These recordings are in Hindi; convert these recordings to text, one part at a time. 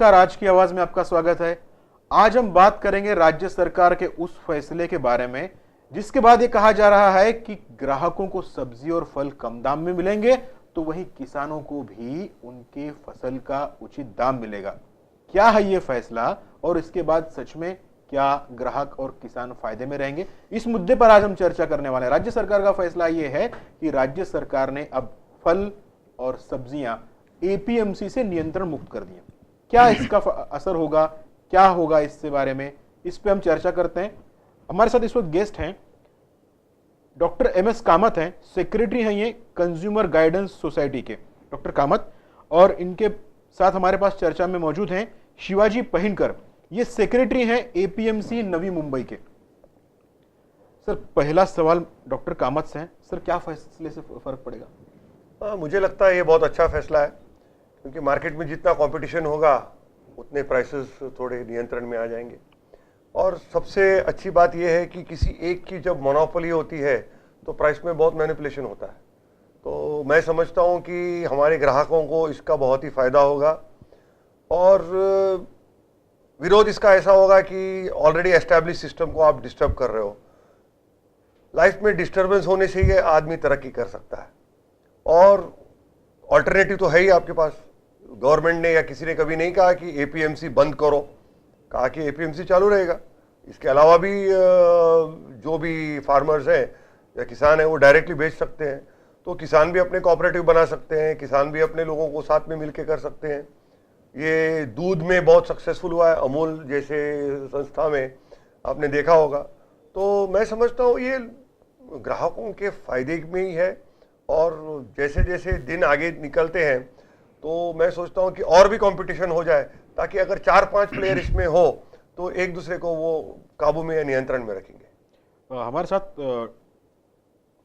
नमस्कार, आज की आवाज में आपका स्वागत है। आज हम बात करेंगे राज्य सरकार के उस फैसले के बारे में जिसके बाद ये कहा जा रहा है कि ग्राहकों को सब्जी और फल कम दाम में मिलेंगे तो वहीं किसानों को भी उनके फसल का उचित दाम मिलेगा। क्या है ये फैसला और इसके बाद सच में क्या ग्राहक और किसान फायदे में रहेंगे, इस मुद्दे पर आज हम चर्चा करने वाले हैं। राज्य सरकार का फैसला ये है कि राज्य सरकार ने अब फल और सब्जियां एपीएमसी से नियंत्रण मुक्त कर दिए। क्या इसका असर होगा, क्या होगा, इससे बारे में इस पे हम चर्चा करते हैं। हमारे साथ इस वक्त गेस्ट हैं डॉक्टर एमएस कामत हैं, सेक्रेटरी हैं ये कंज्यूमर गाइडेंस सोसाइटी के डॉक्टर कामत, और इनके साथ हमारे पास चर्चा में मौजूद हैं शिवाजी पहिनकर, ये सेक्रेटरी हैं एपीएमसी नवी मुंबई के। सर, पहला सवाल डॉक्टर कामत से है। सर, क्या फैसले से फर्क पड़ेगा? मुझे लगता है ये बहुत अच्छा फैसला है, क्योंकि मार्केट में जितना कंपटीशन होगा उतने प्राइसेस थोड़े नियंत्रण में आ जाएंगे। और सबसे अच्छी बात यह है कि किसी एक की जब मोनोपोली होती है तो प्राइस में बहुत मैनिपुलेशन होता है। तो मैं समझता हूं कि हमारे ग्राहकों को इसका बहुत ही फ़ायदा होगा, और विरोध इसका ऐसा होगा कि ऑलरेडी एस्टैब्लिश सिस्टम को आप डिस्टर्ब कर रहे हो। लाइफ में डिस्टर्बेंस होने से ही आदमी तरक्की कर सकता है, और ऑल्टरनेटिव तो है ही आपके पास। गवर्नमेंट ने या किसी ने कभी नहीं कहा कि एपीएमसी बंद करो, कहा कि एपीएमसी चालू रहेगा। इसके अलावा भी जो भी फार्मर्स हैं या किसान हैं वो डायरेक्टली बेच सकते हैं। तो किसान भी अपने कोऑपरेटिव बना सकते हैं, किसान भी अपने लोगों को साथ में मिलकर कर सकते हैं। ये दूध में बहुत सक्सेसफुल हुआ है, अमूल जैसे संस्था में आपने देखा होगा। तो मैं समझता हूँ ये ग्राहकों के फायदे में ही है, और जैसे जैसे दिन आगे निकलते हैं तो मैं सोचता हूँ कि और भी कंपटीशन हो जाए, ताकि अगर 4-5 प्लेयर इसमें हो तो एक दूसरे को वो काबू में या नियंत्रण में रखेंगे। हमारे साथ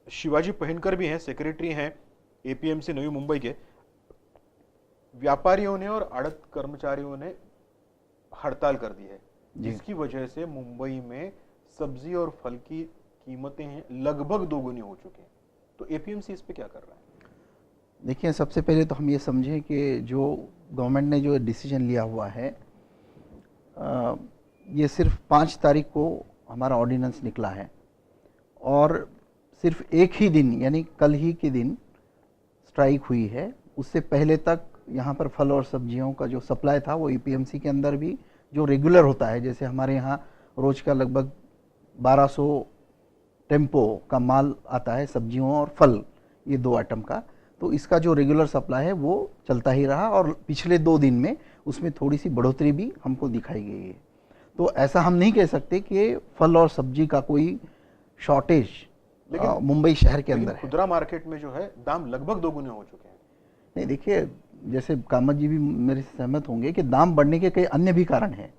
शिवाजी पहिनकर भी हैं, सेक्रेटरी हैं एपीएमसी नवी मुंबई के। व्यापारियों ने और आड़त कर्मचारियों ने हड़ताल कर दी है, जिसकी वजह से मुंबई में सब्जी और फल की कीमतें हैं लगभग दोगुनी हो चुकी हैं। तो एपीएमसी इस पे क्या कर रहा है? देखिए, सबसे पहले तो हम ये समझें कि जो गवर्नमेंट ने जो डिसीजन लिया हुआ है, ये सिर्फ 5 तारीख को हमारा ऑर्डिनेंस निकला है, और सिर्फ एक ही दिन यानी कल ही के दिन स्ट्राइक हुई है। उससे पहले तक यहाँ पर फल और सब्जियों का जो सप्लाई था वो ईपीएमसी के अंदर भी जो रेगुलर होता है, जैसे हमारे यहाँ रोज़ का लगभग 1200 टेम्पो का माल आता है, सब्जियों और फल, ये 2 आइटम का। तो इसका जो रेगुलर सप्लाई है वो चलता ही रहा, और पिछले 2 दिन में उसमें थोड़ी सी बढ़ोतरी भी हमको दिखाई गई है। तो ऐसा हम नहीं कह सकते कि फल और सब्जी का कोई शॉर्टेज मुंबई शहर के अंदर है। खुदरा मार्केट में जो है दाम लगभग दोगुने हो चुके हैं। नहीं, देखिए, जैसे कामत जी भी मेरे से सहमत होंगे कि दाम बढ़ने के कई अन्य भी कारण हैं।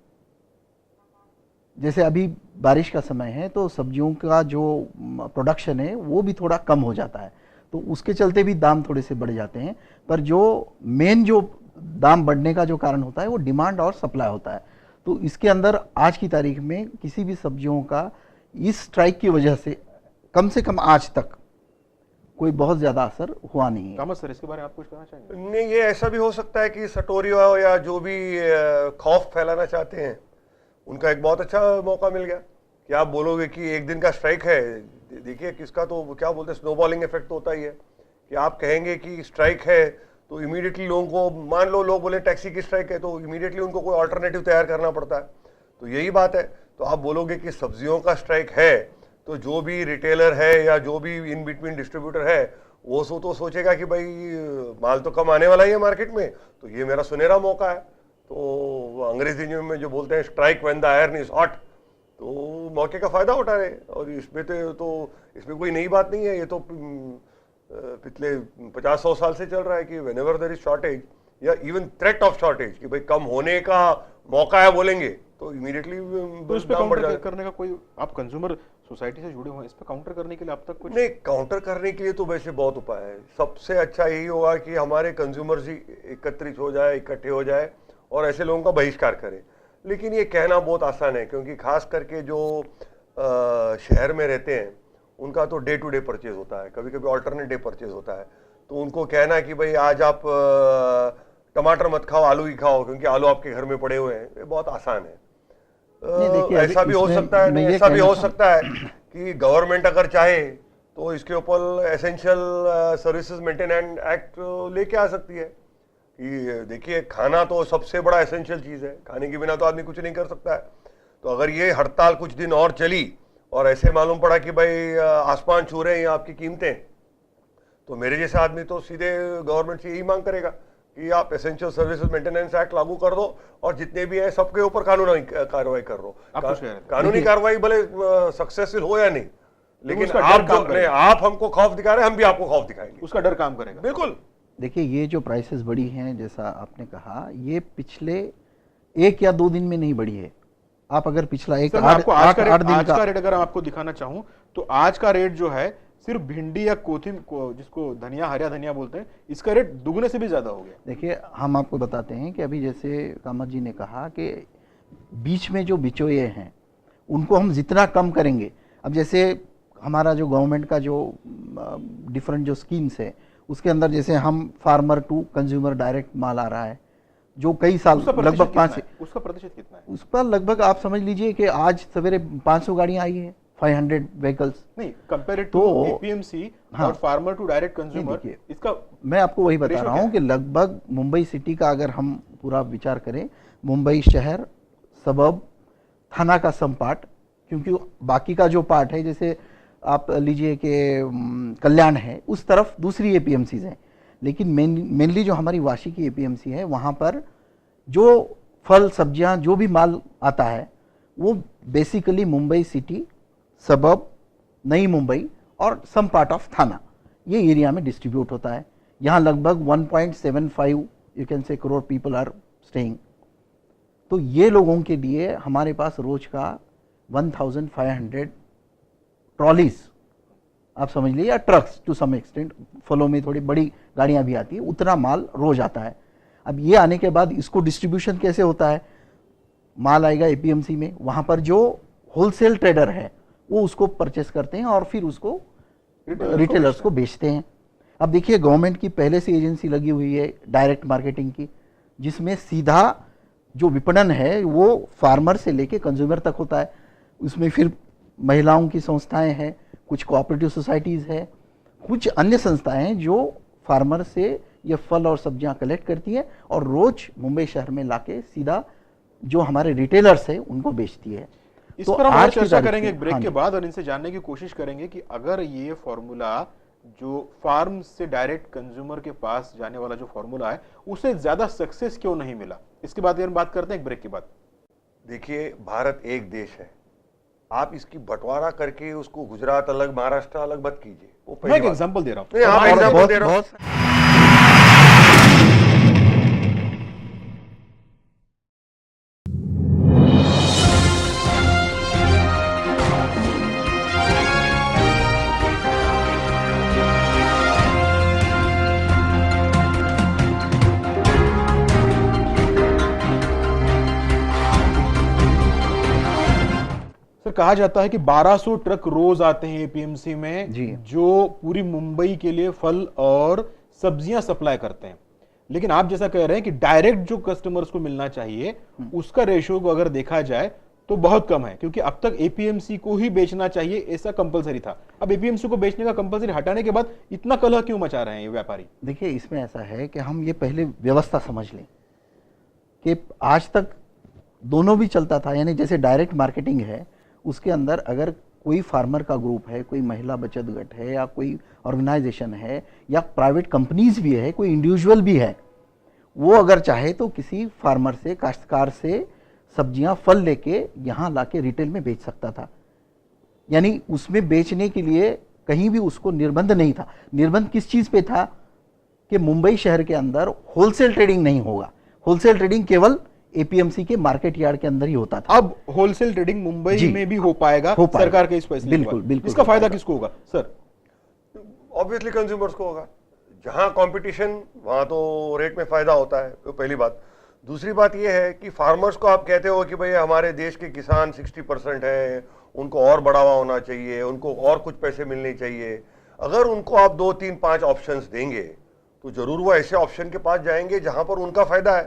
जैसे अभी बारिश का समय है तो सब्जियों का जो प्रोडक्शन है वो भी थोड़ा कम हो जाता है, तो उसके चलते भी दाम थोड़े से बढ़ जाते हैं। पर जो मेन जो दाम बढ़ने का जो कारण होता है वो डिमांड और सप्लाई होता है। तो इसके अंदर आज की तारीख में किसी भी सब्जियों का इस स्ट्राइक की वजह से कम आज तक कोई बहुत ज़्यादा असर हुआ नहीं है। कामत सर, इसके बारे में आप कुछ कहना चाहेंगे? नहीं, ये ऐसा भी हो सकता है कि सटोरियो या जो भी खौफ फैलाना चाहते हैं उनका एक बहुत अच्छा मौका मिल गया कि आप बोलोगे कि एक दिन का स्ट्राइक है। देखिए, किसका तो क्या बोलते हैं, स्नोबॉलिंग इफेक्ट होता ही है कि आप कहेंगे कि स्ट्राइक है तो इमीडिएटली लोगों को, मान लो लोग बोले टैक्सी की स्ट्राइक है, तो इमीडिएटली उनको कोई अल्टरनेटिव तैयार करना पड़ता है। तो यही बात है। तो आप बोलोगे कि सब्जियों का स्ट्राइक है तो जो भी रिटेलर है या जो भी इन बिटवीन डिस्ट्रीब्यूटर है वो तो सोचेगा कि भाई माल तो कम आने वाला ही है मार्केट में, तो ये मेरा सुनहरा मौका है। तो अंग्रेजी में जो बोलते हैं strike when the iron is hot, तो मौके का फायदा उठा रहे। और इसमें तो इसमें कोई नई बात नहीं है, ये तो पिछले 50-100 साल से चल रहा है कि व्हेनेवर देयर इज शॉर्टेज या इवन थ्रेट ऑफ शॉर्टेज कि भाई कम होने का मौका है बोलेंगे तो इमीडिएटली तो इस पे काउंटर करने का कोई, आप कंज्यूमर सोसाइटी से जुड़े हुए हैं, इस पे काउंटर करने के लिए अब तक कुछ नहीं? काउंटर करने के लिए तो वैसे बहुत उपाय है। सबसे अच्छा यही होगा कि हमारे कंज्यूमर्स ही एकत्रित हो जाए, इकट्ठे हो जाए और ऐसे लोगों का बहिष्कार करें। लेकिन ये कहना बहुत आसान है, क्योंकि खास करके जो शहर में रहते हैं उनका तो डे टू डे परचेज होता है, कभी कभी ऑल्टरनेट डे परचेज होता है। तो उनको कहना कि भाई आज आप टमाटर मत खाओ, आलू ही खाओ, क्योंकि आलू आपके घर में पड़े हुए हैं, ये बहुत आसान है। नहीं, देखिए, ऐसा भी हो सकता है, मैं नहीं ये ऐसा भी कहना हो सकता है कि गवर्नमेंट अगर चाहे तो इसके ऊपर एसेंशियल सर्विसेज मेंटेनेंस एक्ट लेके आ सकती है कि देखिए खाना तो सबसे बड़ा एसेंशियल चीज है, खाने के बिना तो आदमी कुछ नहीं कर सकता है। तो अगर ये हड़ताल कुछ दिन और चली और ऐसे मालूम पड़ा कि भाई आसमान छू रहे हैं आपकी कीमतें, तो मेरे जैसे आदमी तो सीधे गवर्नमेंट से यही मांग करेगा कि आप एसेंशियल सर्विसेज मेंटेनेंस एक्ट लागू कर दो और जितने भी हैं सबके ऊपर कानूनी कार्रवाई कर दो। कानूनी कार्रवाई भले सक्सेसफुल हो या नहीं, लेकिन आप हमको खौफ दिखा रहे हैं, हम भी आपको खौफ दिखाएंगे, उसका डर काम करेगा। बिल्कुल। देखिए, ये जो प्राइसेस बढ़ी हैं, जैसा आपने कहा, ये पिछले 1 या 2 दिन में नहीं बढ़ी है। आप अगर पिछला एक 8 दिन का रेट अगर आपको दिखाना चाहूं तो आज का रेट जो है सिर्फ भिंडी या कोथिम को, जिसको धनिया, हरा धनिया बोलते हैं, इसका रेट दुगने से भी ज्यादा हो गया। देखिए, हम आपको बताते हैं कि अभी जैसे कामत जी ने कहा कि बीच में जो बिचौलिए हैं उनको हम जितना कम करेंगे, अब जैसे हमारा जो गवर्नमेंट का जो डिफरेंट जो स्कीम्स है उसके अंदर जैसे हम फार्मर टू कंज्यूमर डायरेक्ट माल आ रहा है जो कई साल लगभग 5, उसका प्रतिशत कितना है? उस पर लगभग आप समझ लीजिए कि आज सवेरे 500 गाड़ियां आई है, 500 व्हीकल्स। नहीं, कंपेयर टू एपीएमसी और फार्मर टू डायरेक्ट कंज्यूमर, इसका मैं आपको वही बता रहा हूं कि लगभग मुंबई सिटी का अगर हम पूरा विचार करें, मुंबई शहर, सबब, थाना का सम पार्ट, क्योंकि बाकी का जो पार्ट है जैसे आप लीजिए कि कल्याण है, उस तरफ दूसरी एपीएमसीज हैं, लेकिन मेनली जो हमारी वाशी की एपीएमसी है वहाँ पर जो फल सब्जियाँ जो भी माल आता है वो बेसिकली मुंबई सिटी, सबब, नई मुंबई और सम पार्ट ऑफ थाना, ये एरिया में डिस्ट्रीब्यूट होता है। यहाँ लगभग 1.75 you can say crore people are staying. तो ये लोगों के लिए हमारे पास रोज का 1500 ट्रॉलीज, आप समझ लीजिए, या ट्रक्स टू सम एक्सटेंट, फलों में थोड़ी बड़ी गाड़ियां भी आती है, उतना माल रोज आता है। अब ये आने के बाद इसको डिस्ट्रीब्यूशन कैसे होता है? माल आएगा एपीएमसी में, वहां पर जो होलसेल ट्रेडर है वो उसको परचेस करते हैं और फिर उसको रिटेलर्स को बेचते हैं। अब देखिए, गवर्नमेंट की पहले से एजेंसी लगी हुई है डायरेक्ट मार्केटिंग की, जिसमें सीधा जो विपणन है वो फार्मर से लेके कंज्यूमर तक होता है। उसमें फिर महिलाओं की संस्थाएं हैं, कुछ कोऑपरेटिव सोसाइटीज़ है, कुछ अन्य संस्थाएं हैं जो फार्मर से ये फल और सब्जियां कलेक्ट करती है और रोज मुंबई शहर में लाके सीधा जो हमारे रिटेलर्स है उनको बेचती है। इस पर हम आज चर्चा करेंगे एक ब्रेक के बाद और इनसे जानने की कोशिश करेंगे कि अगर ये फॉर्मूला जो फार्म से डायरेक्ट कंज्यूमर के पास जाने वाला जो फॉर्मूला है उसे ज्यादा सक्सेस क्यों नहीं मिला, इसके बाद हम बात करते हैं एक ब्रेक के बाद। देखिए, भारत एक देश है, आप इसकी बंटवारा करके उसको गुजरात अलग, महाराष्ट्र अलग मत कीजिए। वो मैं एक एग्जांपल दे रहा हूं, आप एग्जांपल दे रहा हूं। कहा जाता है कि 1200 ट्रक रोज आते हैं एपीएमसी में जो पूरी मुंबई के लिए फल और सब्जियां सप्लाई करते हैं, लेकिन आप जैसा कह रहे हैं कि डायरेक्ट जो कस्टमर्स को मिलना चाहिए उसका रेशियो को अगर देखा जाए तो बहुत कम है, क्योंकि अब तक एपीएमसी को ही बेचना चाहिए ऐसा कंपलसरी था। अब एपीएमसी को बेचने का कंपलसरी हटाने के बाद इतना कलह क्यों मचा रहे हैं ये व्यापारी? देखिए, इसमें ऐसा है कि हम ये पहले व्यवस्था समझ लें कि आज तक दोनों भी चलता था, यानी जैसे डायरेक्ट मार्केटिंग है उसके अंदर अगर कोई फार्मर का ग्रुप है, कोई महिला बचत गट है या कोई ऑर्गेनाइजेशन है या प्राइवेट कंपनीज भी है, कोई इंडिविजुअल भी है, वो अगर चाहे तो किसी फार्मर से, काश्तकार से सब्जियां, फल लेके यहाँ लाके रिटेल में बेच सकता था। यानी उसमें बेचने के लिए कहीं भी उसको निर्बंध नहीं था। निर्बंध किस चीज़ पे था कि मुंबई शहर के अंदर होलसेल ट्रेडिंग नहीं होगा, होलसेल ट्रेडिंग केवल एपीएमसी के मार्केट यार्ड के अंदर ही होता था। अब होलसेल ट्रेडिंग मुंबई में भी हो पाएगा सरकार के इस फैसले के बाद। बिल्कुल बिल्कुल। इसका फायदा किसको होगा सर? ऑब्वियसली कंज्यूमर्स को होगा। जहां कंपटीशन वहां तो रेट में फायदा होता है, तो पहली बात। दूसरी बात यह है कि फार्मर्स को आप कहते हो कि भाई हमारे देश के किसान 60% है, उनको और बढ़ावा होना चाहिए, उनको और कुछ पैसे मिलने चाहिए। अगर उनको आप 2, 3, 5 ऑप्शंस देंगे तो जरूर वो ऐसे ऑप्शन के पास जाएंगे जहां पर उनका फायदा है।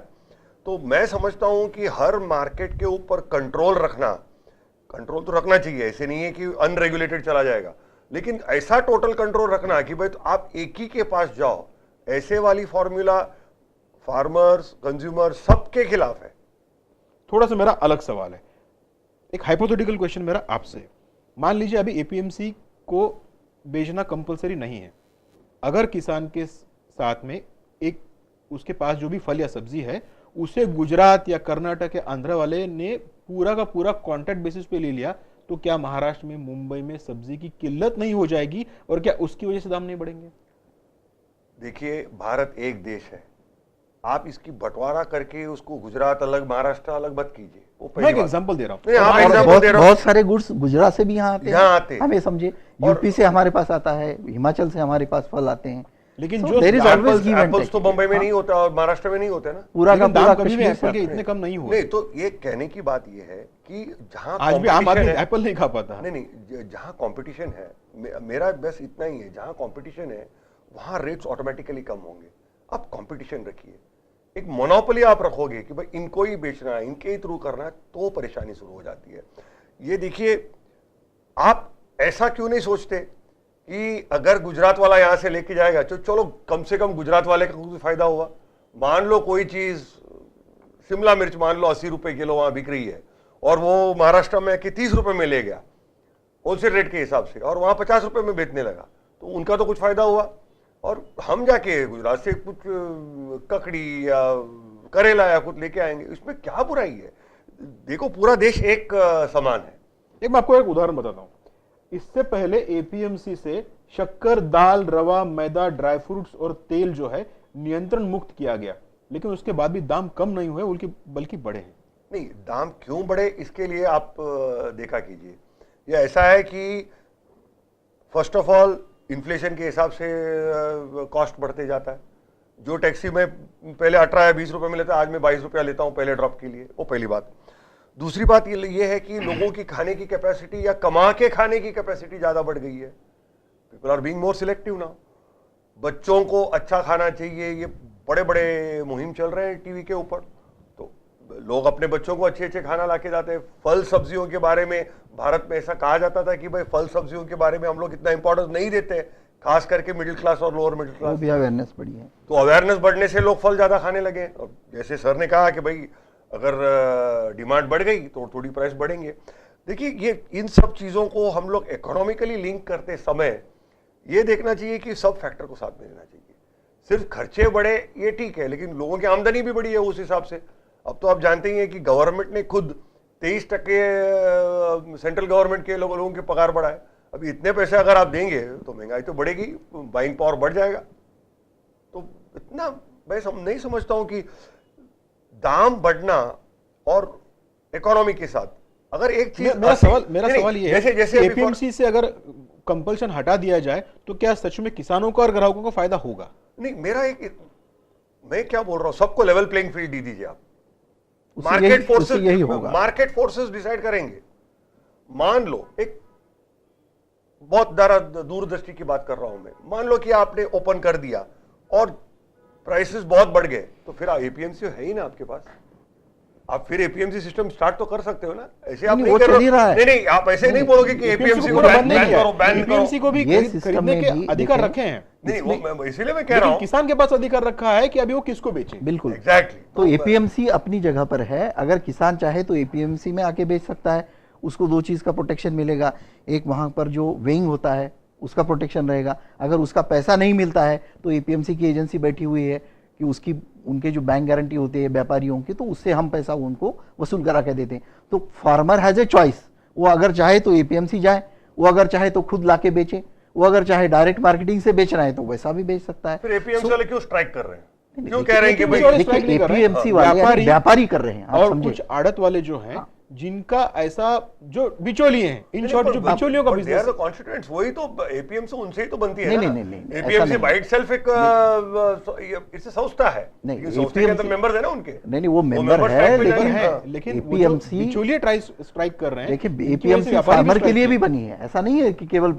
तो मैं समझता हूं कि हर मार्केट के ऊपर कंट्रोल तो रखना चाहिए, ऐसे नहीं है कि अनरेगुलेटेड चला जाएगा, लेकिन ऐसा टोटल कंट्रोल रखना कि भाई तो आप एक ही के पास जाओ, ऐसे वाली फॉर्मूला फार्मर्स, कंज्यूमर सबके खिलाफ है। थोड़ा सा मेरा अलग सवाल है, एक हाइपोथेटिकल क्वेश्चन मेरा आपसे। मान लीजिए अभी एपीएमसी को बेचना कंपलसरी नहीं है, अगर किसान के साथ में एक उसके पास जो भी फल या सब्जी है उसे गुजरात या कर्नाटक या आंध्र वाले ने पूरा का पूरा कॉन्ट्रैक्ट बेसिस पे ले लिया, तो क्या महाराष्ट्र में, मुंबई में सब्जी की किल्लत नहीं हो जाएगी और क्या उसकी वजह से दाम नहीं बढ़ेंगे? देखिए, भारत एक देश है, आप इसकी बंटवारा करके उसको गुजरात अलग महाराष्ट्र अलग मत कीजिए। वो मैं एक एग्जांपल दे रहा हूँ, बहुत सारे गुड्स गुजरात से भी यहाँ आते हैं, हमें समझे, यूपी से हमारे पास आता है, हिमाचल से हमारे पास फल आते हैं, लेकिन so जो एप्पल्स तो बम्बई में नहीं होता और महाराष्ट्र में नहीं होते ना, पूरा का पूरा कभी भी एप्पल के इतने कम नहीं हुए। नहीं, तो ये कहने की बात ये है कि जहां आज भी आम आदमी एप्पल नहीं खा पाता। नहीं, जहां कंपटीशन है, मेरा बस इतना ही है, जहां कंपटीशन है वहां रेट्स ऑटोमेटिकली कम होंगे। आप कंपटीशन रखिए, एक मोनोपोली आप रखोगे कि भाई इनको ही बेचना है, इनके ही थ्रू करना है, तो परेशानी शुरू हो जाती है। ये देखिए, आप ऐसा क्यों नहीं सोचते कि अगर गुजरात वाला यहां से लेके जाएगा तो चलो कम से कम गुजरात वाले का कुछ फायदा हुआ। मान लो कोई चीज, शिमला मिर्च मान लो 80 रुपए किलो वहां बिक रही है और वो महाराष्ट्र में कि 30 रुपए में ले गया होलसेल रेट के हिसाब से, और वहां 50 रुपए में बेचने लगा, तो उनका तो कुछ फायदा हुआ। और हम जाके गुजरात से कुछ ककड़ी या करेला या कुछ लेके आएंगे, इसमें क्या बुराई है? देखो, पूरा देश एक समान है। एक मैं आपको एक उदाहरण बताता हूं, इससे पहले एपीएमसी से शक्कर, दाल, रवा, मैदा, ड्राई फ्रूट्स और तेल जो है नियंत्रण मुक्त किया गया, लेकिन उसके बाद भी दाम कम नहीं हुए बल्कि बढ़े हैं। नहीं, दाम क्यों बढ़े इसके लिए आप देखा कीजिए। ये ऐसा है कि फर्स्ट ऑफ ऑल इन्फ्लेशन के हिसाब से कॉस्ट बढ़ते जाता है। जो टैक्सी में पहले 18 या 20 रुपए में लेता, आज मैं 22 रुपया लेता हूं पहले ड्रॉप के लिए, वो पहली बात। दूसरी बात ये है कि लोगों की खाने की कैपेसिटी या कमा के खाने की कैपेसिटी ज्यादा बढ़ गई है। People are being more selective now. बच्चों को अच्छा खाना चाहिए, ये बड़े बड़े मुहिम चल रहे हैं टीवी के ऊपर, तो लोग अपने बच्चों को अच्छे अच्छे खाना लाके जाते हैं। फल सब्जियों के बारे में भारत में ऐसा कहा जाता था कि भाई फल सब्जियों के बारे में हम लोग इतना इंपॉर्टेंस नहीं देते, खास करके मिडिल क्लास और लोअर मिडिल क्लास। भी अवेयरनेस बढ़ी है, तो अवेयरनेस बढ़ने से लोग फल ज्यादा खाने लगे। और जैसे सर ने कहा कि भाई अगर डिमांड बढ़ गई तो थोड़ी प्राइस बढ़ेंगे। देखिए, ये इन सब चीजों को हम लोग इकोनॉमिकली लिंक करते समय ये देखना चाहिए कि सब फैक्टर को साथ में लेना चाहिए। सिर्फ खर्चे बढ़े ये ठीक है, लेकिन लोगों की आमदनी भी बढ़ी है उस हिसाब से। अब तो आप जानते ही हैं कि गवर्नमेंट ने खुद 23% सेंट्रल गवर्नमेंट के लोगों के पगार बढ़ाए। अभी इतने पैसे अगर आप देंगे तो महंगाई तो बढ़ेगी, बाइंग पावर बढ़ जाएगा। तो इतना मैं नहीं समझता हूं कि दाम बढ़ना और इकोनॉमी के साथ अगर एक चीज। मेरा सवाल ये है, जैसे एपीएमसी से अगर कंपल्शन हटा दिया जाए तो क्या सच में किसानों को और ग्राहकों को फायदा होगा? नहीं, मैं क्या बोल रहा हूं, सबको लेवल प्लेइंग फील्ड दे दीजिए आप। मार्केट फोर्सेस यही होगा, मार्केट फोर्सेस डिसाइड करेंगे। मान लो, एक बहुत दूरदृष्टि की बात कर रहा हूं मैं, मान लो कि आपने ओपन कर दिया और प्राइसेस बहुत बढ़ गए, तो फिर एपीएमसी है ही ना आपके पास, आप फिर एपीएमसी सिस्टम स्टार्ट तो कर सकते हो ना। ऐसे आप नहीं कर रहा है। नहीं, आप ऐसे नहीं बोलोगे कि एपीएमसी को बैन करो। एपीएमसी को भी खरीदने के अधिकार रखे हैं। नहीं, वो इसीलिए मैं कह रहा हूं, किसान के पास अधिकार रखा है कि अभी वो किसको बेचे। बिल्कुल, एग्जैक्टली। तो एपीएमसी अपनी जगह पर है, अगर किसान चाहे तो एपीएमसी में आके बेच सकता है, उसको दो चीज का प्रोटेक्शन मिलेगा। एक, वहां पर जो वेइंग होता है उसका प्रोटेक्शन रहेगा। अगर उसका पैसा नहीं मिलता है तो एपीएमसी की एजेंसी बैठी हुई है कि उसकी उनके जो बैंक गारंटी होती है व्यापारियों की, तो उससे हम पैसा उनको वसूल करा के देते हैं। तो फार्मर हैज ए चॉइस, वो अगर चाहे तो एपीएमसी जाए, वो अगर चाहे तो खुद लाके बेचे, वो अगर चाहे डायरेक्ट मार्केटिंग से बेचना है तो वैसा भी बेच सकता है। फिर एपीएमसी वाले क्यों स्ट्राइक कर रहे हैं? क्यों कह रहे हैं कि भाई एपीएमसी वाले व्यापारी कर रहे हैं, और कुछ आड़त वाले जो हैं जिनका ऐसा जो बिचौलिए हैं, इन शॉर्ट जो बिचौलियों का बिजनेस, कॉन्स्टिट्यूएंट्स वही तो एपीएमसी उनसे ही तो बनती है नहीं, ना। नहीं, नहीं, नहीं, एपीएमसी ऐसा बाय इटसेल्फ एक इससे संस्था है, नहीं, लेकिन संस्था के अंदर मेंबर्स है ना उनके। नहीं वो मेंबर member है, strike पे लेकिन जाएंगे। लेकिन वो जो एपीएमसी बिचौलिए स्ट्राइक कर रहे हैं, देखिए इनकी वजह से एपीएमसी व्यापारी फार्मर के strike लिए कर भी रहे हैं। बनी है, ऐसा नहीं है कि केवल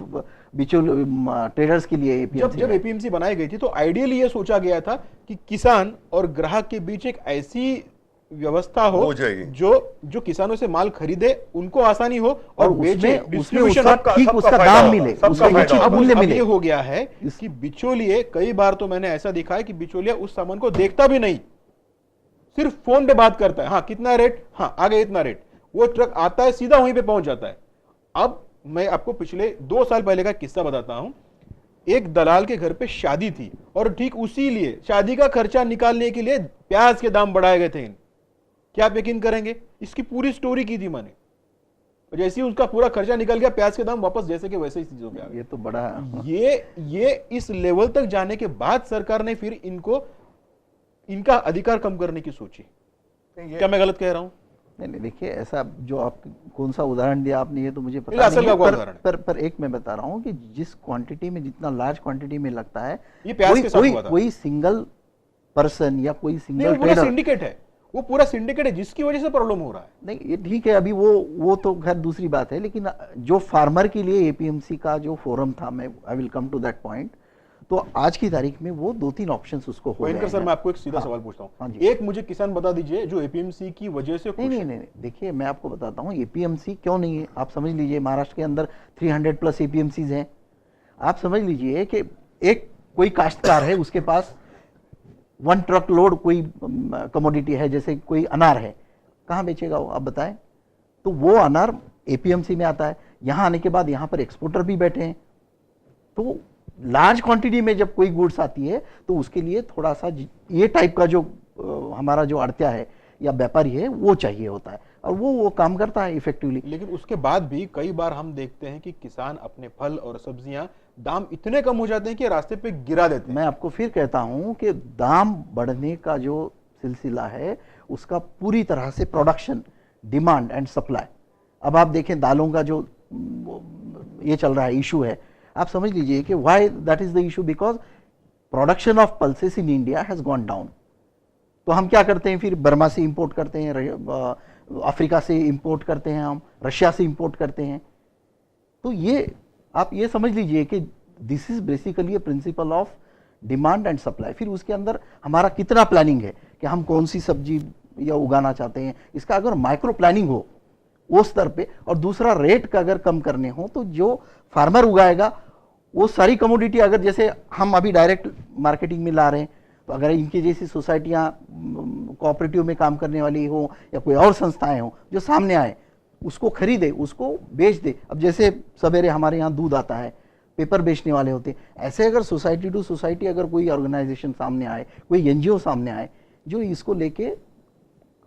ट्रेडर्स के लिए जब एपीएमसी जब एपीएमसी बनाई गई थी तो आइडियली ये सोचा गया था कि किसान और ग्राहक के बीच एक ऐसी व्यवस्था हो जाएगी। जो किसानों से माल खरीदे, उनको आसानी हो और बेचे, उसमें डिस्ट्रीब्यूशन उसका ठीक सबका उसका फायदा दाम होगा, मिले, सबका उसका फायदा उचित होगा। मूल्य अब मिले। ये हो गया है कि बिचौलिए, कई बार तो मैंने ऐसा देखा है कि बिचौलिया उस सामान को देखता भी नहीं, सिर्फ फोन पे बात करता है, हाँ कितना रेट, हाँ आगे इतना रेट, वो ट्रक आता है सीधा वहीं पे पहुंच जाता है। अब मैं आपको पिछले 2 साल पहले का किस्सा बताता हूं। एक दलाल के घर पे शादी थी और ठीक उसी लिए शादी का खर्चा निकालने के लिए प्याज के दाम बढ़ाए गए थे। क्या आप यकीन करेंगे, इसकी पूरी स्टोरी की थी मैंने, जैसे ही उसका पूरा खर्चा निकल गया, प्याज के दाम वापस जैसे के वैसे ही चीजों पे आ गए। ये तो बड़ा ये इस लेवल तक जाने के बाद सरकार ने फिर इनका अधिकार कम करने की सोची। क्या मैं गलत कह रहा हूं? नहीं, देखिए ऐसा जो आप कौन सा उदाहरण दिया आपने, ये तो मुझे पता असल नहीं का है, कौन उदाहरण है? पर एक मैं बता रहा हूँ कि जिस क्वांटिटी में, जितना लार्ज क्वांटिटी में लगता है, ये प्याज के साथ हुआ था। कोई सिंगल पर्सन या कोई नहीं, सिंगल वो पूरा ट्रेडर, सिंडिकेट है, वो पूरा सिंडिकेट है जिसकी वजह से प्रॉब्लम हो रहा है। नहीं ये ठीक है, अभी वो तो खैर दूसरी बात है, लेकिन जो फार्मर के लिए एपीएमसी का जो फोरम था, मैं I will come to that point, तो आज की तारीख में वो 2-3 ऑप्शंस उसको हो गए सर हैं। मैं आपको एक सीधा सवाल पूछता हाँ हूँ, जी। एक मुझे किसान बता दीजिए जो एपीएमसी की वजह से खुश है। नहीं, देखिए मैं आपको बताता हूँ एपीएमसी क्यों नहीं है। आप समझ लीजिए महाराष्ट्र के अंदर 300+ एपीएमसीज हैं। आप समझ लीजिए कि एक कोई काश्तकार है, उसके पास 1 ट्रक लोड कोई कमोडिटी है, जैसे कोई अनार है, कहाँ बेचेगा वो, आप बताएं। तो वो अनार एपीएमसी में आता है, यहाँ आने के बाद यहाँ पर एक्सपोर्टर भी बैठे हैं, तो लार्ज क्वांटिटी में जब कोई गुड्स आती है तो उसके लिए थोड़ा सा ये टाइप का जो हमारा जो आड़तिया है या व्यापारी है वो चाहिए होता है, और वो काम करता है इफेक्टिवली। लेकिन उसके बाद भी कई बार हम देखते हैं कि किसान अपने फल और सब्जियां दाम इतने कम हो जाते हैं कि रास्ते पे गिरा देते हैं। मैं आपको फिर कहता हूं कि दाम बढ़ने का जो सिलसिला है उसका पूरी तरह से प्रोडक्शन, डिमांड एंड सप्लाई। अब आप देखें दालों का जो ये चल रहा है इशू है, आप समझ लीजिए कि why that is the issue, because production of pulses in India has gone down. तो हम क्या करते हैं, फिर बर्मा से इंपोर्ट करते हैं, अफ्रीका से इंपोर्ट करते हैं, हम रशिया से इंपोर्ट करते हैं। तो ये आप ये समझ लीजिए कि this is basically a principle of demand and supply. फिर उसके अंदर हमारा कितना प्लानिंग है कि हम कौन सी सब्जी या उगाना चाहते हैं, इसका अगर माइक्रो प्लानिंग हो वो स्तर पे, और दूसरा रेट का अगर कम करने हो, तो जो फार्मर उगाएगा वो सारी कमोडिटी, अगर जैसे हम अभी डायरेक्ट मार्केटिंग में ला रहे हैं, तो अगर इनकी जैसी सोसाइटियाँ कोऑपरेटिव में काम करने वाली हो या कोई और संस्थाएं हो जो सामने आए, उसको खरीदे, उसको बेच दे। अब जैसे सवेरे हमारे यहाँ दूध आता है, पेपर बेचने वाले होते हैं, ऐसे अगर सोसाइटी टू सोसाइटी अगर कोई ऑर्गेनाइजेशन सामने आए, कोई एनजीओ सामने आए जो इसको लेके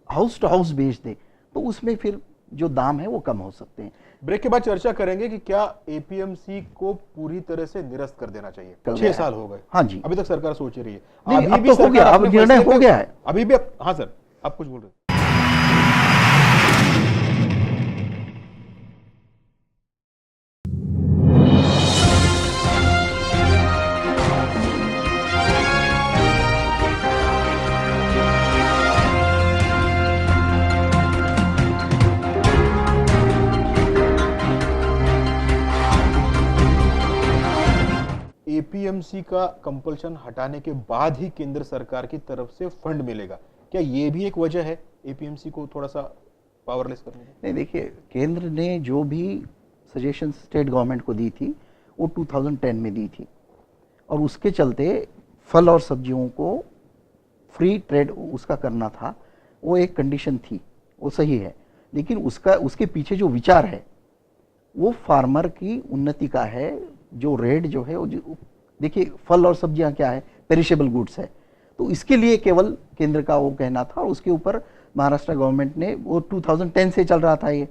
हाउस टू हाउस बेच दे, तो उसमें फिर जो दाम है वो कम हो सकते हैं। ब्रेक के बाद चर्चा करेंगे कि क्या एपीएमसी को पूरी तरह से निरस्त कर देना चाहिए। 6 साल हो गए, हाँ जी, अभी तक सरकार सोच रही है। नहीं, अभी अब भी तो हो गया, सरकार अब अपने निर्णय फैसले हो पे- गया है। अभी भी हाँ सर, आप कुछ बोल रहे हैं। एपीएमसी का कंपल्शन हटाने के बाद ही केंद्र सरकार की तरफ से फंड मिलेगा, क्या ये भी एक वजह है एपीएमसी को थोड़ा सा पावरलेस करने की? नहीं, देखिए केंद्र ने जो भी सजेशन स्टेट गवर्नमेंट को दी थी वो 2010 में दी थी, और उसके चलते फल और सब्जियों को फ्री ट्रेड उसका करना था, वो एक कंडीशन थी, वो सही है। लेकिन उसके पीछे जो विचार है वो फार्मर की उन्नति का है। जो रेट जो है वो देखिए, फल और सब्जियां क्या है, पेरिशेबल गुड्स है, तो इसके लिए केवल केंद्र का वो कहना था, और उसके ऊपर महाराष्ट्र गवर्नमेंट ने वो 2010 से चल रहा था ये,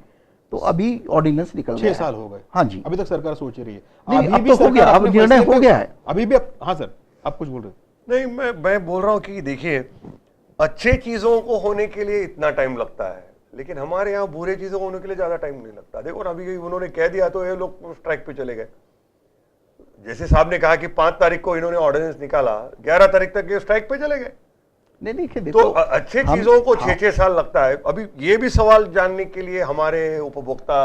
तो अभी ऑर्डिनेंस निकल गया 6 साल हो गए। हाँ जी, अभी तक सरकार सोच रही है। नहीं, अभी अब भी तो हो सरकार गया, अब अपने निर्णय फैसले हो पे- गया है। अभी भी हाँ सर, आप कुछ बोल रहे हैं। नहीं, मैं बोल रहा हूं कि देखिए, अच्छे चीजों को होने के लिए इतना टाइम लगता है, लेकिन हमारे यहाँ बुरे चीजें होने के लिए ज्यादा टाइम नहीं लगता। देखो अभी उन्होंने कह दिया तो ये लोग स्ट्राइक पे चले गए। जैसे साहब ने कहा कि 5 तारीख को इन्होंने ऑर्डिनेंस निकाला, 11 तारीख तक ये स्ट्राइक पे चले गए। नहीं देखिए, देखो तो अच्छे चीजों को 6-6 साल लगता है। अभी ये भी सवाल जानने के लिए हमारे उपभोक्ता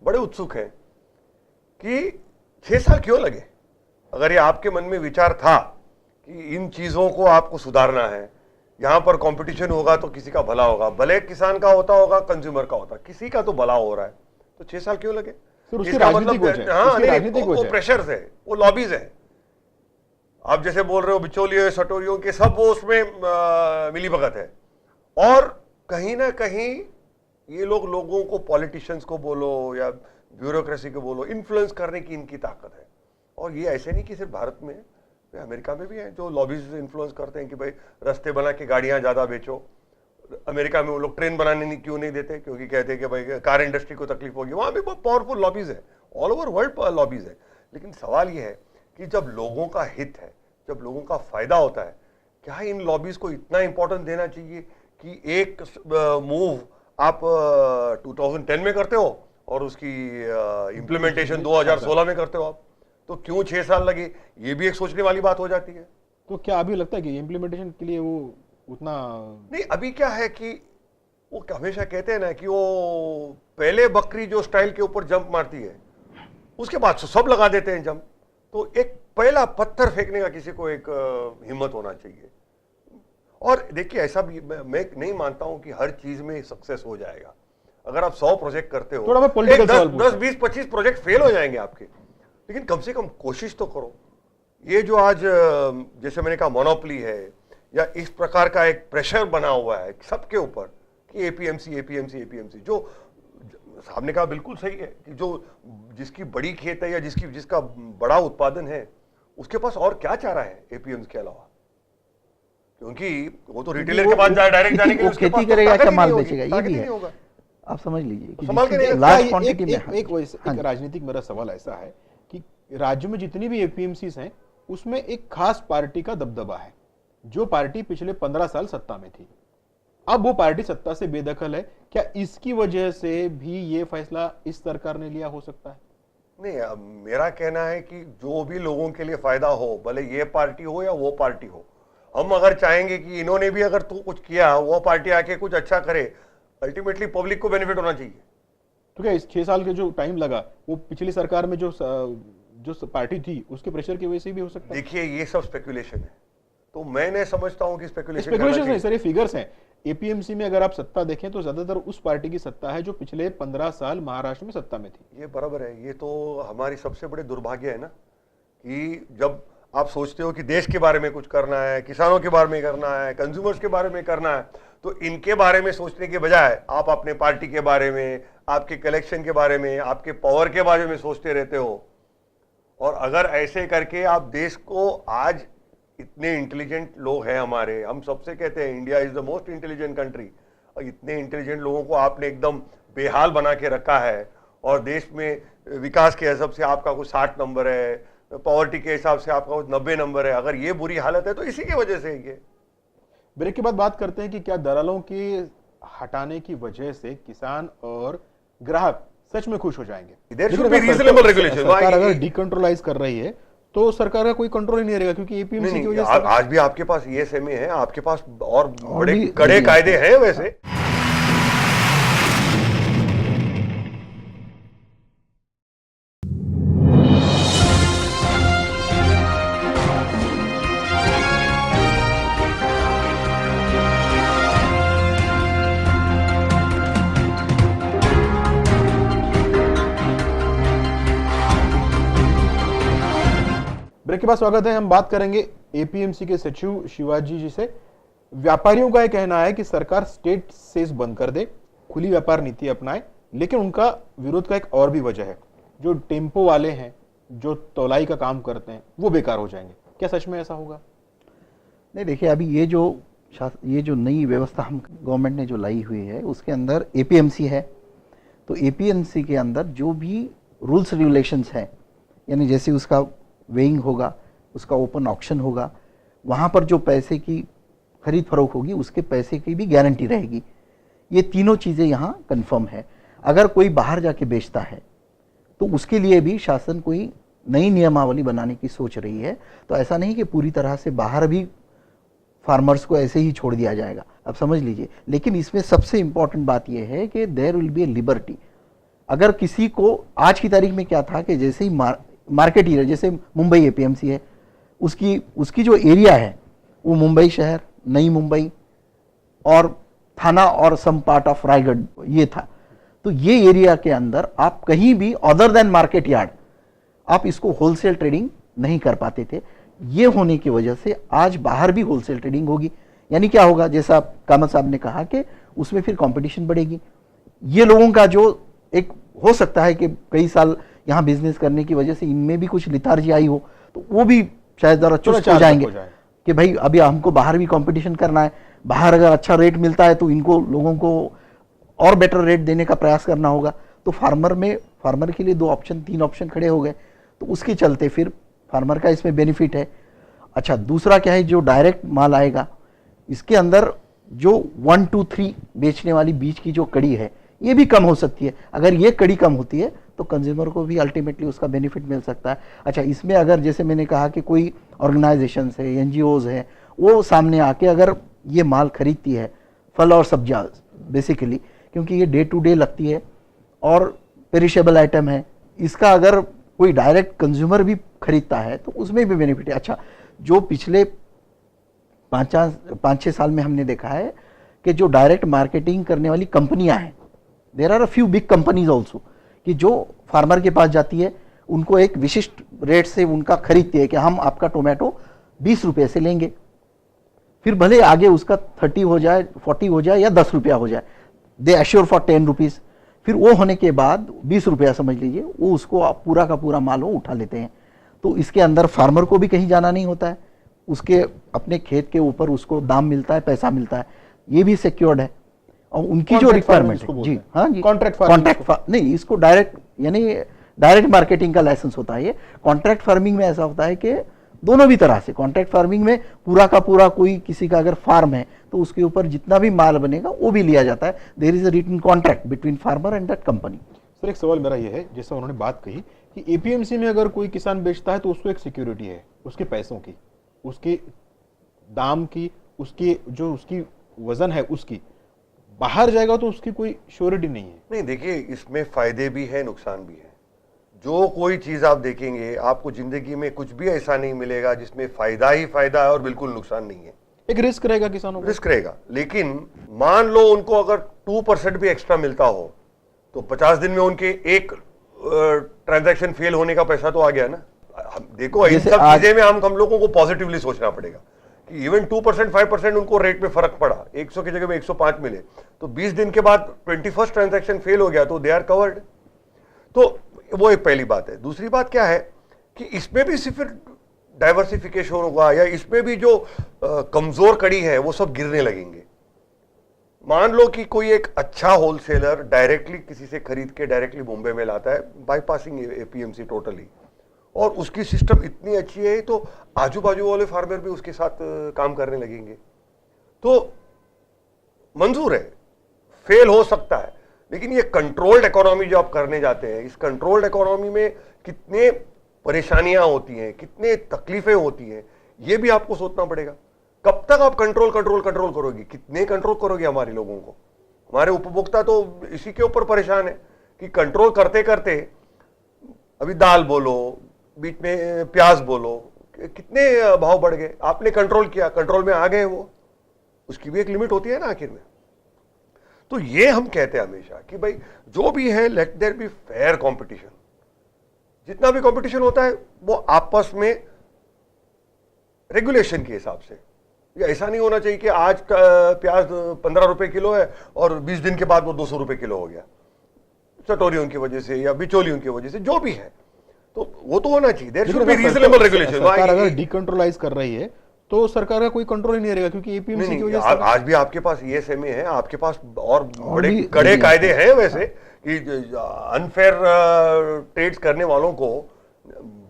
बड़े उत्सुक हैं कि 6 साल क्यों लगे। अगर ये आपके मन में विचार था कि इन चीजों को आपको सुधारना है, यहां पर कंपटीशन होगा तो किसी का भला होगा, भले किसान का होता होगा, कंज्यूमर का होता, किसी का तो भला हो रहा है, तो 6 साल क्यों लगे? इसका मतलब हाँ नहीं, वो प्रेशर्स है, वो लॉबीज है। आप जैसे बोल रहे हो बिचौलियों सटोरियों के सब वो उसमें मिली भगत है। और कहीं ना कहीं ये लोगों को, पॉलिटिशियंस को बोलो या ब्यूरोक्रेसी को बोलो, इन्फ्लुएंस करने की इनकी ताकत है। और ये ऐसे नहीं कि सिर्फ भारत में, अमेरिका में भी है जो लॉबीज इन्फ्लुएंस करते हैं कि भाई रास्ते बना के गाड़ियां ज्यादा बेचो। अमेरिका में वो लोग ट्रेन बनाने क्यों नहीं देते? क्योंकि कहते हैं कि भाई कार इंडस्ट्री को तकलीफ होगी। वहां भी बहुत पावरफुल लॉबीज है, ऑल ओवर वर्ल्ड लॉबीज है। लेकिन सवाल ये है कि जब लोगों का हित है, जब लोगों का फायदा होता है, क्या इन लॉबीज को इतना इंपॉर्टेंस देना चाहिए कि एक मूव आप 2010 में करते हो और उसकी इंप्लीमेंटेशन 2016 में करते हो आप, तो क्यों 6 साल लगे? ये भी एक सोचने वाली बात हो जाती है। तो क्या अभी लगता है कि इंप्लीमेंटेशन के लिए वो उतना नहीं? अभी क्या है कि वो हमेशा कहते हैं ना कि वो पहले बकरी जो स्टाइल के ऊपर जंप मारती है, उसके बाद सब लगा देते हैं जंप। तो एक पहला पत्थर फेंकने का किसी को एक हिम्मत होना चाहिए। और देखिए, ऐसा भी मैं नहीं मानता हूं कि हर चीज में सक्सेस हो जाएगा। अगर आप 100 प्रोजेक्ट करते हो, 10, 20, 25 प्रोजेक्ट फेल हो जाएंगे आपके, लेकिन कम से कम कोशिश तो करो। ये जो आज जैसे मैंने कहा मोनोपोली है, या इस प्रकार का एक प्रेशर बना हुआ है सबके ऊपर कि एपीएमसी एपीएमसी एपीएमसी, जो साहब ने कहा बिल्कुल सही है कि जो जिसकी बड़ी खेत है या जिसका बड़ा उत्पादन है, उसके पास और क्या चारा है एपीएमसी के अलावा? क्योंकि वो तो रिटेलर के पास डायरेक्ट जाने के लिए खेती करेगा क्या, माल बेचेगा, ये भी है। आप समझ लीजिए कि लार्ज क्वांटिटी में एक राजनीतिक मेरा सवाल ऐसा है कि राज्य में जितनी भी एपीएमसीज हैं उसमें एक खास पार्टी का दबदबा है, जो पार्टी पिछले 15 साल सत्ता में थी। अब वो पार्टी सत्ता से बेदखल है। क्या इसकी वजह से भी ये फैसला इस सरकार ने लिया हो सकता है? नहीं, मेरा कहना है कि जो भी लोगों के लिए फायदा हो, भले ये पार्टी हो या वो पार्टी हो, हम अगर चाहेंगे कि इन्होंने भी अगर तो कुछ किया, वो पार्टी आके कुछ अच्छा करे, अल्टीमेटली पब्लिक को बेनिफिट होना चाहिए। तो क्या इस 6 साल के जो टाइम लगा वो पिछली सरकार में जो पार्टी थी उसके प्रेशर की वजह से भी हो सकता है? देखिए, ये सब स्पेकुलेशन है, तो मैं नहीं समझता हूं कि स्पेकुलेशन नहीं सर, ये फिगर्स हैं। एपीएमसी में अगर आप सत्ता देखें तो ज्यादातर उस पार्टी की सत्ता है जो पिछले 15 साल महाराष्ट्र में सत्ता में थी। ये बराबर है। ये तो हमारी सबसे बड़े दुर्भाग्य है ना कि जब आप सोचते हो कि देश के बारे में कुछ करना है, किसानों के बारे में करना है, कंज्यूमर्स के बारे में करना है, तो इनके बारे में सोचने के बजाय आप अपने पार्टी के बारे में, आपके कलेक्शन के बारे में, आपके पावर के बारे में सोचते रहते हो। और अगर ऐसे करके आप देश को, आज इतने इंटेलिजेंट लोग हैं हमारे, हम सबसे कहते हैं India is the most intelligent country, और इतने इंटेलिजेंट लोगों को आपने एकदम बेहाल बना के रखा है। और देश में विकास के हिसाब से आपका कुछ 60 नंबर है, पॉवर्टी के हिसाब से आपका कुछ 90 नंबर है। अगर ये बुरी हालत है तो इसी की वजह से ये। ब्रेक के बाद बात करते हैं कि क्या दलालों के हटाने की वजह से किसान और ग्राहक सच में खुश हो जाएंगे? सरकार अगर डिकंट्रोलाइज कर रही है तो सरकार का कोई कंट्रोल ही नहीं रहेगा, क्योंकि एपीएमसी की वजह से आज भी आपके पास ईएसएमए है, आपके पास और बड़े कड़े कायदे हैं। वैसे ब्रेक के बाद स्वागत है। हम बात करेंगे एपीएमसी के सचिव शिवाजी जी से। व्यापारियों का यह कहना है कि सरकार स्टेट सेस बंद कर दे, खुली व्यापार नीति अपनाए, लेकिन उनका विरोध का एक और भी वजह है, जो टेम्पो वाले हैं, जो तौलाई का काम करते हैं, वो बेकार हो जाएंगे। क्या सच में ऐसा होगा? नहीं, देखिए, अभी ये जो नई व्यवस्था हम गवर्नमेंट ने जो लाई हुई है उसके अंदर एपीएमसी है। तो एपीएमसी के अंदर जो भी रूल्स रेगुलेशंस हैं, यानी जैसे उसका वेइंग होगा, उसका ओपन ऑक्शन होगा, वहाँ पर जो पैसे की खरीद फरोख्त होगी उसके पैसे की भी गारंटी रहेगी। ये तीनों चीज़ें यहाँ कंफर्म है। अगर कोई बाहर जाके बेचता है तो उसके लिए भी शासन कोई नई नियमावली बनाने की सोच रही है। तो ऐसा नहीं कि पूरी तरह से बाहर भी फार्मर्स को ऐसे ही छोड़ दिया जाएगा, अब समझ लीजिए। लेकिन इसमें सबसे इंपॉर्टेंट बात यह है कि there will be a liberty. अगर किसी को आज की तारीख में क्या था कि जैसे ही मार्केट एरिया, जैसे मुंबई एपीएमसी है, उसकी जो एरिया है वो मुंबई शहर, नई मुंबई और थाना और सम पार्ट ऑफ रायगढ़ ये था। तो ये एरिया के अंदर आप कहीं भी अदर देन मार्केट यार्ड आप इसको होलसेल ट्रेडिंग नहीं कर पाते थे। ये होने की वजह से आज बाहर भी होलसेल ट्रेडिंग होगी। यानी क्या होगा, जैसा कामत साहब ने कहा कि उसमें फिर कंपटीशन बढ़ेगी। ये लोगों का जो एक हो सकता है कि कई साल यहाँ बिजनेस करने की वजह से इनमें भी कुछ लिथार्जी आई हो, तो वो भी शायद जरा चुस्त हो जाएंगे कि भाई अभी हमको बाहर भी कंपटीशन करना है, बाहर अगर अच्छा रेट मिलता है तो इनको लोगों को और बेटर रेट देने का प्रयास करना होगा। तो फार्मर के लिए 2 ऑप्शन 3 ऑप्शन खड़े हो गए, तो उसके चलते फिर फार्मर का इसमें बेनिफिट है। अच्छा, दूसरा क्या है, जो डायरेक्ट माल आएगा इसके अंदर जो 1 2 3 बेचने वाली बीच की जो कड़ी है ये भी कम हो सकती है। अगर ये कड़ी कम होती है तो कंज्यूमर को भी अल्टीमेटली उसका बेनिफिट मिल सकता है। अच्छा, इसमें अगर जैसे मैंने कहा कि कोई ऑर्गेनाइजेशन है, एनजीओज है, वो सामने आके अगर ये माल खरीदती है, फल और सब्जियां बेसिकली, क्योंकि ये डे टू डे लगती है और पेरिशेबल आइटम है, इसका अगर कोई डायरेक्ट कंज्यूमर भी खरीदता है तो उसमें भी बेनिफिट है। अच्छा, जो पिछले 5-6 साल में हमने देखा है कि जो डायरेक्ट मार्केटिंग करने वाली कंपनियां हैं, there are a few big companies also, कि जो फार्मर के पास जाती है उनको एक विशिष्ट रेट से उनका खरीदती है कि हम आपका टोमेटो 20 रुपये से लेंगे, फिर भले आगे उसका 30 हो जाए, 40 हो जाए या 10 रुपया हो जाए, दे एश्योर फॉर 10 रुपीज़। फिर वो होने के बाद 20 रुपया समझ लीजिए, वो उसको आप पूरा का पूरा माल वो उठा लेते हैं। तो इसके अंदर फार्मर को भी कहीं जाना नहीं होता है, उसके अपने खेत के ऊपर उसको दाम मिलता है, पैसा मिलता है, ये भी सिक्योर्ड है। और उनकी जो रिक्वायरमेंट है, जी हाँ जी, कॉन्ट्रैक्ट नहीं, इसको डायरेक्ट यानी डायरेक्ट मार्केटिंग का लाइसेंस होता है। ये कॉन्ट्रैक्ट फार्मिंग में ऐसा होता है कि दोनों भी तरह से, कॉन्ट्रैक्ट फार्मिंग में पूरा का पूरा कोई किसी का अगर फार्म है तो उसके ऊपर जितना भी माल बनेगा वो भी लिया जाता है। There is a written contract between farmer and that company. Sir, एक सवाल मेरा ये है, जैसे उन्होंने बात कही कि एपीएमसी में अगर कोई किसान बेचता है तो उसको एक सिक्योरिटी है उसके पैसों की, उसके दाम की, उसकी जो उसकी वजन है उसकी। बाहर जाएगा तो उसकी कोई श्योरिटी नहीं है। नहीं, देखिए, इसमें फायदे भी है, नुकसान भी है। जो कोई चीज आप देखेंगे, आपको जिंदगी में कुछ भी ऐसा नहीं मिलेगा जिसमें फायदा ही फायदा है और बिल्कुल नुकसान नहीं है। एक रिस्क रहेगा किसानों को, रिस्क रहेगा, लेकिन मान लो उनको अगर 2% भी एक्स्ट्रा मिलता हो तो 50 दिन में उनके एक ट्रांजैक्शन फेल होने का पैसा तो आ गया ना। देखो, इन सब चीजें में हम लोगों को पॉजिटिवली सोचना पड़ेगा कि इवन 2% 5% उनको रेट में फर्क पड़ा, 100 की जगह में 105 मिले, तो 20 दिन के बाद 21st ट्रांजैक्शन फेल हो गया तो दे आर कवर्ड। तो वो एक पहली बात है। दूसरी बात क्या है कि इसमें भी सिर्फ डाइवर्सिफिकेशन होगा, या इसमें भी जो कमजोर कड़ी है वो सब गिरने लगेंगे। मान लो कि कोई एक अच्छा होलसेलर डायरेक्टली किसी से खरीद के डायरेक्टली मुंबई में लाता है, बाईपासिंग एपीएमसी टोटली, और उसकी सिस्टम इतनी अच्छी है तो आजू बाजू वाले फार्मर भी उसके साथ काम करने लगेंगे, तो मंजूर है, फेल हो सकता है। लेकिन ये कंट्रोल्ड इकोनॉमी जो आप करने जाते हैं, इस कंट्रोल्ड इकोनॉमी में कितने परेशानियां होती हैं, कितने तकलीफें होती हैं, ये भी आपको सोचना पड़ेगा। कब तक आप कंट्रोल करोगे, कितने कंट्रोल करोगे हमारे लोगों को? हमारे उपभोक्ता तो इसी के ऊपर परेशान है कि कंट्रोल करते करते, अभी दाल बोलो, बीच में प्याज बोलो, कितने भाव बढ़ गए। आपने कंट्रोल किया, कंट्रोल में आ गए वो, उसकी भी एक लिमिट होती है ना आखिर में। तो ये हम कहते हैं हमेशा कि भाई जो भी है, let there be fair competition. जितना भी कंपटीशन होता है वो आपस में रेगुलेशन के हिसाब से। ये ऐसा नहीं होना चाहिए कि आज का प्याज 15 रुपए किलो है और 20 दिन के बाद वो 200 रुपए किलो हो गया, चटोरियों की वजह से या बिचौलियों की वजह से, जो भी है। तो वो तो होना चाहिए, there should be reasonable regulation. सरकार अगर डिकंट्रोलाइज कर रही है तो सरकार का कोई कंट्रोल ही नहीं रहेगा, क्योंकि एपीएमसी की वजह से आज भी आपके पास ईएसएमए है, आपके पास और बड़े कड़े कायदे हैं वैसे, कि अनफेयर ट्रेड्स करने वालों को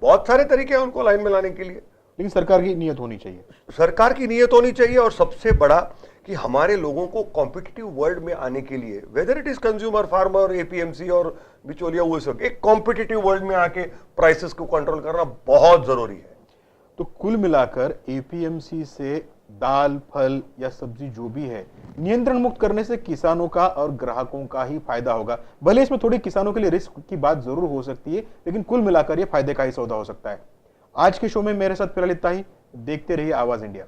बहुत सारे तरीके हैं उनको लाइन में लाने के लिए। लेकिन सरकार की नीयत होनी चाहिए, सरकार की नीयत होनी चाहिए। और सबसे बड़ा कि हमारे लोगों को कॉम्पिटिटिव वर्ल्ड में आने के लिए, whether it is consumer, farmer, APMC और बिचौलिया, वो सब एक कॉम्पिटिटिव वर्ल्ड में आके प्राइसेस को कंट्रोल करना बहुत जरूरी है। तो कुल मिलाकर एपीएमसी से दाल, फल या सब्जी जो भी है नियंत्रण मुक्त करने से किसानों का और ग्राहकों का ही फायदा होगा। भले इसमें थोड़ी किसानों के लिए रिस्क की बात जरूर हो सकती है, लेकिन कुल मिलाकर यह फायदे का ही सौदा हो सकता है। आज के शो में मेरे साथ फिलहाल इतना ही। देखते रहिए आवाज इंडिया।